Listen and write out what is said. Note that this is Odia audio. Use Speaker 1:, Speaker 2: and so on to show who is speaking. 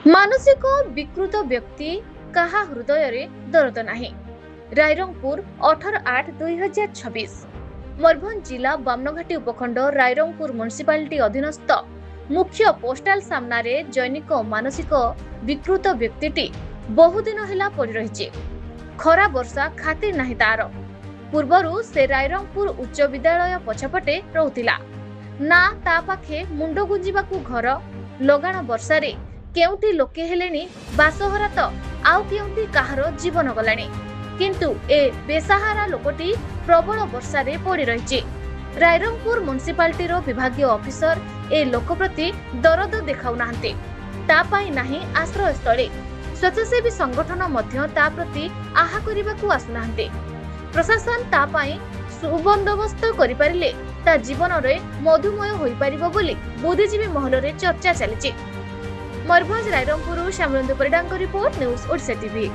Speaker 1: ମାନସିକ ବିକୃତ ବ୍ୟକ୍ତି କାହା ହୃଦୟରେ ଦରଦ ନାହିଁ। ରାଇରଙ୍ଗପୁର 18/8/2026 ମୟୂରଭଞ୍ଜ ଜିଲ୍ଲା ବାମନଘାଟି ଉପଖଣ୍ଡ ରାଇରଙ୍ଗପୁର ମ୍ୟୁନିସିପାଲିଟି ଅଧୀନସ୍ଥ ମୁଖ୍ୟ ପୋଷ୍ଟାଲ ସାମ୍ନାରେ ଜୈନିକ ମାନସିକ ବିକୃତ ବ୍ୟକ୍ତିଟି ବହୁଦିନ ହେଲା ପଡ଼ି ରହିଛି। ଖରା ବର୍ଷା ଖାତିର ନାହିଁ ତାର। ପୂର୍ବରୁ ସେ ରାଇରଙ୍ଗପୁର ଉଚ୍ଚ ବିଦ୍ୟାଳୟ ପଛପଟେ ରହୁଥିଲା। ନା ତା ପାଖେ ମୁଣ୍ଡ ଗୁଞ୍ଜିବାକୁ ଘର, ଲଗାଣ ବର୍ଷାରେ କେଉଁଠି ଲୋକେ ହେଲେଣି ବାସହରା ତ ଆଉ କେଉଁଠି କାହାର ଜୀବନ ଗଲାଣି। କିନ୍ତୁ ଏ ବେସାହାରା ଲୋକଟି ପ୍ରବଳ ବର୍ଷାରେ ପଡ଼ି ରହିଛି। ରାଇରଙ୍ଗପୁର ମ୍ୟୁନିସିପାଲିଟିର ବିଭାଗୀୟ ଅଫିସର ଏ ଲୋକ ପ୍ରତି ଦରଦ ଦେଖାଉନାହାନ୍ତି। ତା ପାଇଁ ନାହିଁ ଆଶ୍ରୟସ୍ଥଳୀ। ସ୍ୱେଚ୍ଛାସେବୀ ସଂଗଠନ ମଧ୍ୟ ତା ପ୍ରତି ଆହା କରିବାକୁ ଆସୁନାହାନ୍ତି। ପ୍ରଶାସନ ତା ପାଇଁ ସୁବନ୍ଦୋବସ୍ତ କରିପାରିଲେ ତା ଜୀବନରେ ମଧୁମୟ ହୋଇପାରିବ ବୋଲି ବୁଦ୍ଧିଜୀବୀ ମହଲରେ ଚର୍ଚ୍ଚା ଚାଲିଛି। ମୟୂରଭଞ୍ଜ ରାଇରଙ୍ଗପୁର ଶ୍ୟାମଳେନ୍ଦୁ ପରିଡ଼ାଙ୍କ ରିପୋର୍ଟ, ନ୍ୟୁଜ ଓଡ଼ିଶା ଟିଭି।